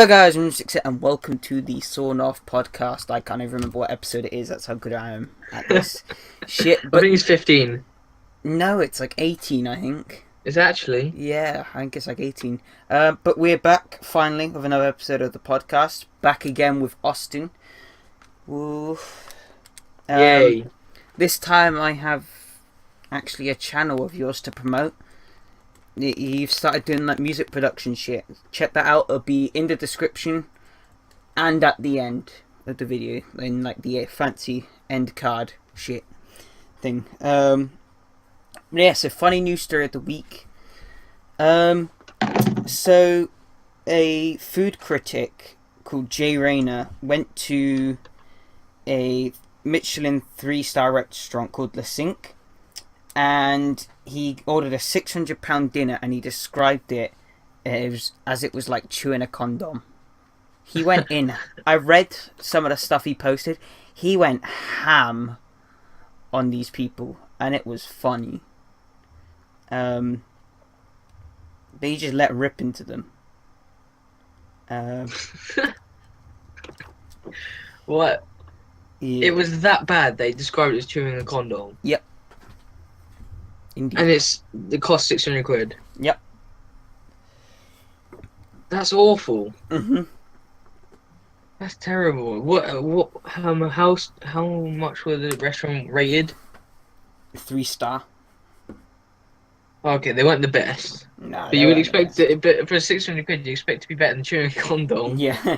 Hello guys, I'm Newster and welcome to the SAWN-OFF Podcast. I can't even remember what episode it is, that's how good I am at this shit. I But think it's 15. no, it's like 18, I think. Is it actually? Yeah, I think it's like 18. But we're back, finally, with another episode of the podcast. Back again with Austin. Woo. Yay. This time I have actually a channel of yours to promote. You've started doing like music production shit. Check that out. It'll be in the description and at the end of the video, in like the fancy end card shit thing. Yeah. So funny news story of the week. So a food critic called Jay Rayner went to a Michelin 3-star restaurant called Le Cinq, and he ordered a £600 dinner, and he described it as it was like chewing a condom. He went in. I read some of the stuff he posted. He went ham on these people, and it was funny. But he just let rip into them. What? Yeah. It was that bad they described it as chewing a condom. Yep. Indeed. And it cost 600 quid. Yep. That's awful. Mm-hmm. That's terrible. How much was the restaurant rated? 3-star. Okay, they weren't the best. Nah, But you would expect it, but for 600 quid, you expect to be better than chewing a condom. Yeah.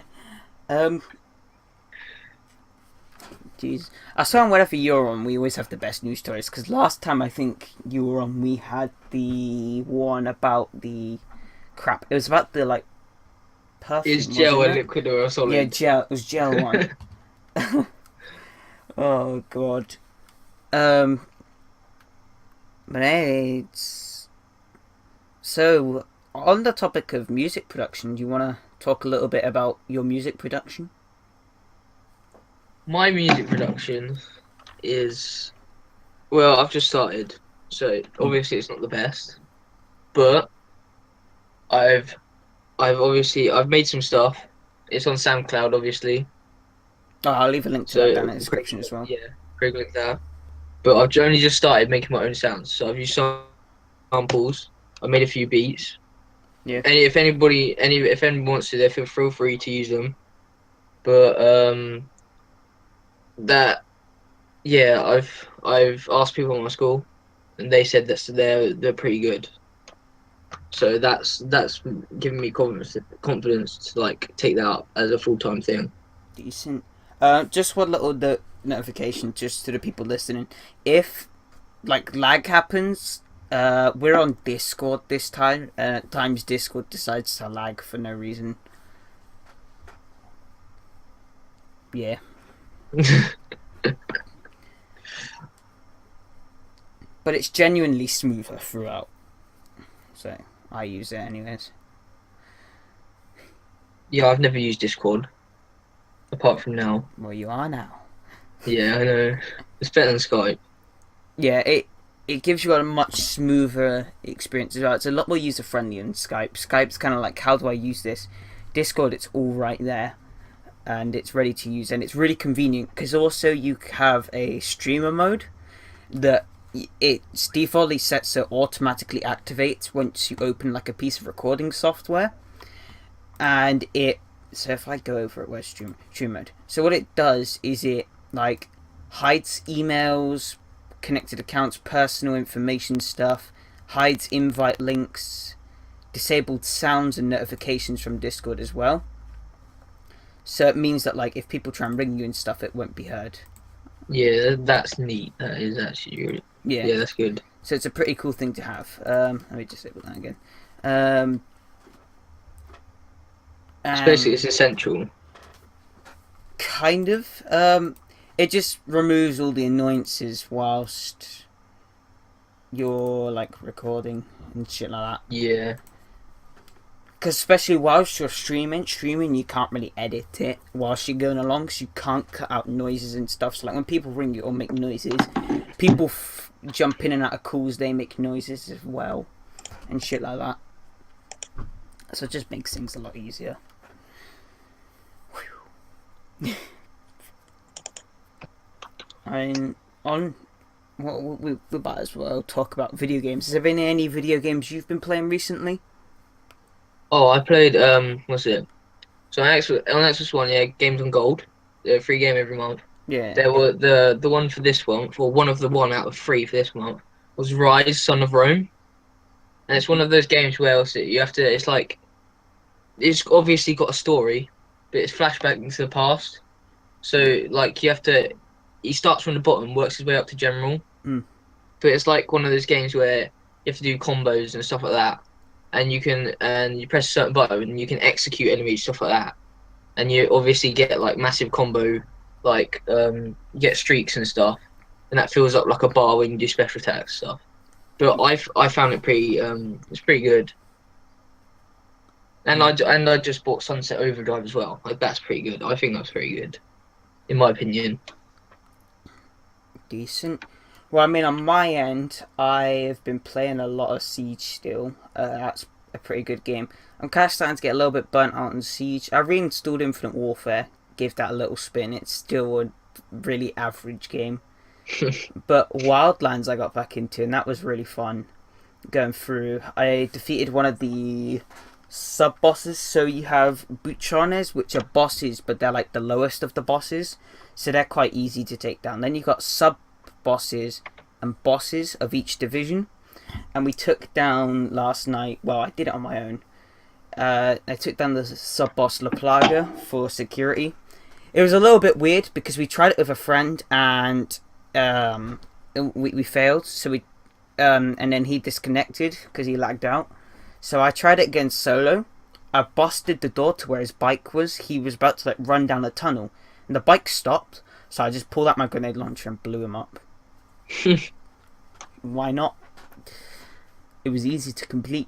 Jeez. I saw whenever you're on, we always have the best news stories. Because last time I think you were on, we had the one about the crap. It was about the like perfume. Is gel a wasn't it? liquid or a solid? Yeah, gel. It was gel one. Oh god. But it's so on the topic of music production. Do you want to talk a little bit about your music production? My music production is, well, I've just started, so obviously it's not the best, but I've made some stuff. It's on SoundCloud, obviously. Oh, I'll leave a link to that down in the description as well. Yeah, great link there. But I've only just started making my own sounds, so I've used samples. I made a few beats. Yeah. And if anyone wants to, they feel free to use them. But I've asked people at my school, and they said that they're pretty good. So that's giving me confidence to like take that up as a full-time thing. Decent. Just one little notification just to the people listening. If like lag happens, we're on Discord this time, and at times Discord decides to lag for no reason. Yeah. But it's genuinely smoother throughout, so I use it anyways. Yeah, I've never used Discord apart from now. Well, you are now. Yeah, I know. It's better than Skype. Yeah, it gives you a much smoother experience as well. It's a lot more user friendly than Skype. Skype's kind of like, how do I use this? Discord, it's all right there, and it's ready to use, and it's really convenient because also you have a streamer mode that it's defaultly set so automatically activates once you open like a piece of recording software, and so if I go over it, where's stream mode? So what it does is it like hides emails, connected accounts, personal information stuff, hides invite links, disabled sounds and notifications from Discord as well. So it means that like if people try and ring you and stuff, it won't be heard. Yeah, that's neat. That is actually really... Yeah, that's good. So it's a pretty cool thing to have. Let me disable that again. Especially it's essential. Kind of. It just removes all the annoyances whilst you're like recording and shit like that. Yeah. Because especially whilst you're streaming you can't really edit it whilst you're going along, so you can't cut out noises and stuff. So like when people ring you or make noises, people jump in and out of calls, they make noises as well and shit like that. So it just makes things a lot easier. I mean, on well, we might as well talk about video games. Has there been any video games you've been playing recently? Oh, I played what's it? So on Xbox One, yeah, Games on Gold, the free game every month. Yeah. There were the one for this one, for one of the one out of three for this month was Rise, Son of Rome, and it's one of those games where you have to. It's like it's obviously got a story, but it's flashback into the past. So like you have to. He starts from the bottom, works his way up to general. Mm. But it's like one of those games where you have to do combos and stuff like that, and you press a certain button and you can execute enemies, stuff like that, and you obviously get like massive combo, like you get streaks and stuff, and that fills up like a bar when you do special attacks stuff. But I found it pretty it's pretty good, and I just bought Sunset Overdrive as well. Like that's pretty good. I think that's pretty good, in my opinion. Decent. Well, I mean, on my end, I've been playing a lot of Siege still. That's a pretty good game. I'm kind of starting to get a little bit burnt out on Siege. I reinstalled Infinite Warfare, gave that a little spin. It's still a really average game. But Wildlands I got back into, and that was really fun going through. I defeated one of the sub bosses. So you have Buchones, which are bosses, but they're like the lowest of the bosses. So they're quite easy to take down. Then you've got sub bosses and bosses of each division. And we took down last night, well, I did it on my own. I took down the sub boss La Plaga for security. It was a little bit weird because we tried it with a friend and we failed. So and then he disconnected because he lagged out. So I tried it again solo. I busted the door to where his bike was. He was about to like run down a tunnel, and the bike stopped. So I just pulled out my grenade launcher and blew him up. Why not? It was easy to complete.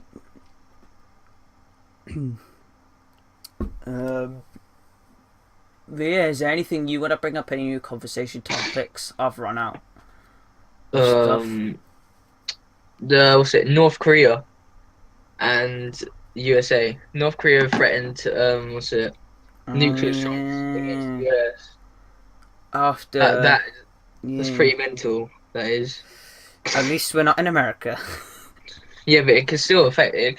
Yeah, is there anything you want to bring up? Any new conversation topics? I've run out of stuff. What's it? North Korea and USA. North Korea threatened what's it? Nuclear strikes against the US. After That's pretty mental. That is. At least we're not in America. Yeah, but it can still affect it.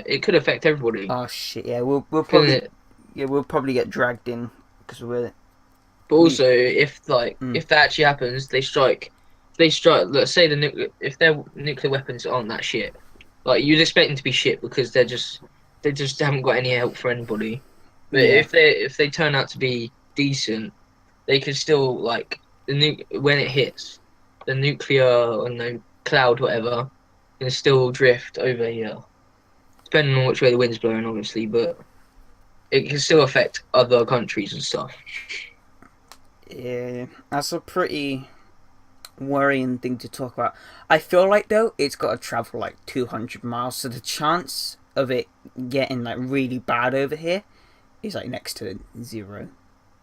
It could affect everybody. Oh shit! Yeah, we'll probably get dragged in because we're. But also, if that actually happens, they strike. Let's say if their nuclear weapons aren't that shit, like you'd expect them to be shit because they just haven't got any help for anybody. But if they turn out to be decent, they could still like when it hits the nuclear cloud whatever, can still drift over here, depending on which way the wind's blowing, obviously. But it can still affect other countries and stuff. Yeah, that's a pretty worrying thing to talk about. I feel like though it's got to travel like 200 miles, so the chance of it getting like really bad over here is like next to zero.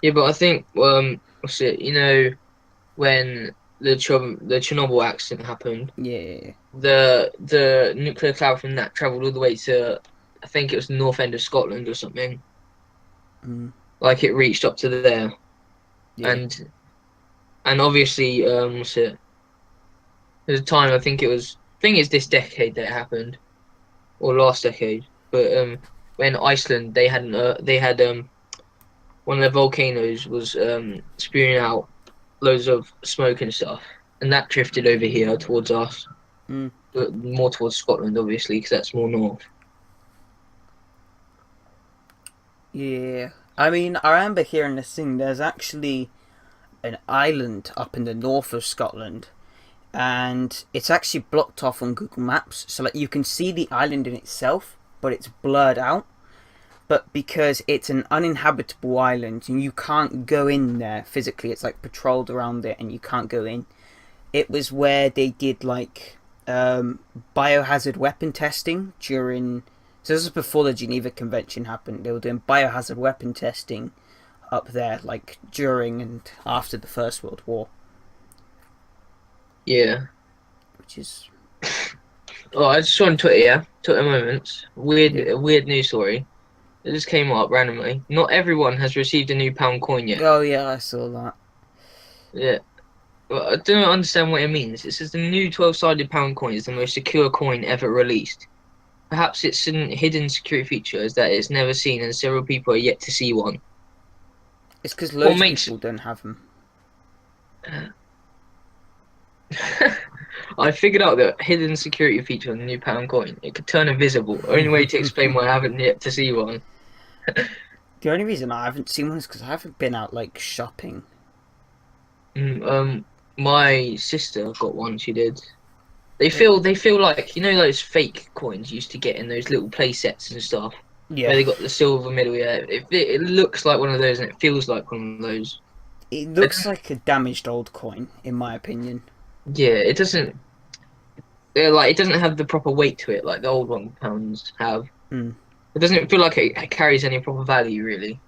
Yeah, but I think what's it? You know, when the Chernobyl accident happened, Yeah. the nuclear cloud from that travelled all the way to, I think it was the north end of Scotland or something. Like it reached up to there, and obviously what's it? There's a time I think it's this decade that it happened, or last decade. But when Iceland they had one of their volcanoes was spewing out loads of smoke and stuff, and that drifted over here towards us, but more towards Scotland, obviously, because that's more north. Yeah, I mean, I remember hearing this thing. There's actually an island up in the north of Scotland, and it's actually blocked off on Google Maps. So like you can see the island in itself, but it's blurred out. But because it's an uninhabitable island and you can't go in there physically, it's like patrolled around it and you can't go in. It was where they did like biohazard weapon testing during. So this was before the Geneva Convention happened. They were doing biohazard weapon testing up there, like during and after the First World War. Yeah. Which is. Oh, I just saw on Twitter. Yeah, Twitter moments. Weird news story. It just came up randomly. Not everyone has received a new pound coin yet. Oh yeah, I saw that. Yeah. Well, I don't understand what it means. It says the new 12-sided pound coin is the most secure coin ever released. Perhaps its hidden security feature is that it's never seen and several people are yet to see one. It's because What loads of makes... people don't have them. I figured out the hidden security feature on the new pound coin. It could turn invisible. Only way to explain why I haven't yet to see one. The only reason I haven't seen one is because I haven't been out like shopping. My sister got one. She did. They It, feel like, you know, those fake coins you used to get in those little play sets and stuff, where yeah, they got the silver middle. Yeah, it looks like one of those and it feels like one of those. it It looks doesn't, like a damaged old coin, in my opinion. yeah, it doesn't. It doesn't have the proper weight to it like the old £1 have. Mm. It doesn't feel like it carries any proper value, really.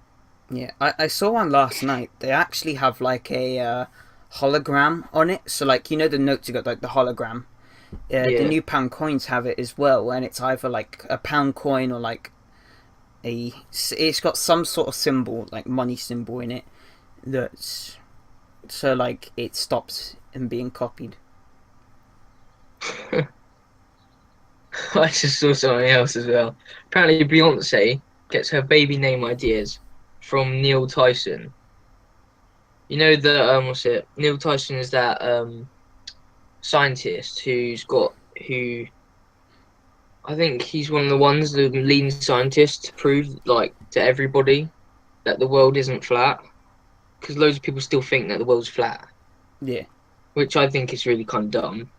Yeah, I saw one last night. They actually have like a hologram on it. So like, you know, the notes you got like the hologram. The Yeah. new pound coins have it as well, and it's either like a pound coin or like it's got some sort of symbol, like money symbol in it. That's so like it stops in being copied. I just saw something else as well. Apparently, Beyonce gets her baby name ideas from Neil Tyson. You know the what's it? Neil Tyson is that scientist who I think he's one of the ones, the lean scientist, to prove like to everybody that the world isn't flat. Because loads of people still think that the world's flat, Yeah. which I think is really kind of dumb.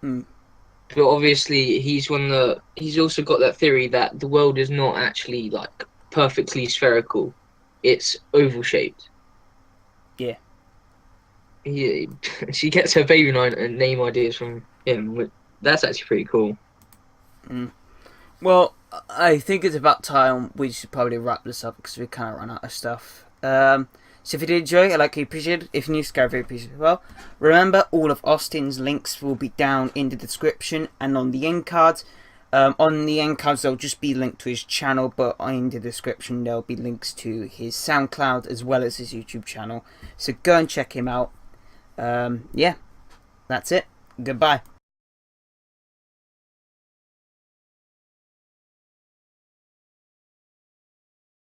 Mm. But obviously, he's also got that theory that the world is not actually like perfectly spherical; it's oval shaped. Yeah. He, she gets her baby name ideas from him. That's actually pretty cool. Mm. Well, I think it's about time we should probably wrap this up because we kind of run out of stuff. So if you did enjoy, I like you appreciate it. If you're new, subscribe, very appreciate it as well. Remember, all of Austin's links will be down in the description and on the end cards. On the end cards, there'll just be linked to his channel, but in the description, there'll be links to his SoundCloud as well as his YouTube channel. So go and check him out. Yeah, that's it. Goodbye.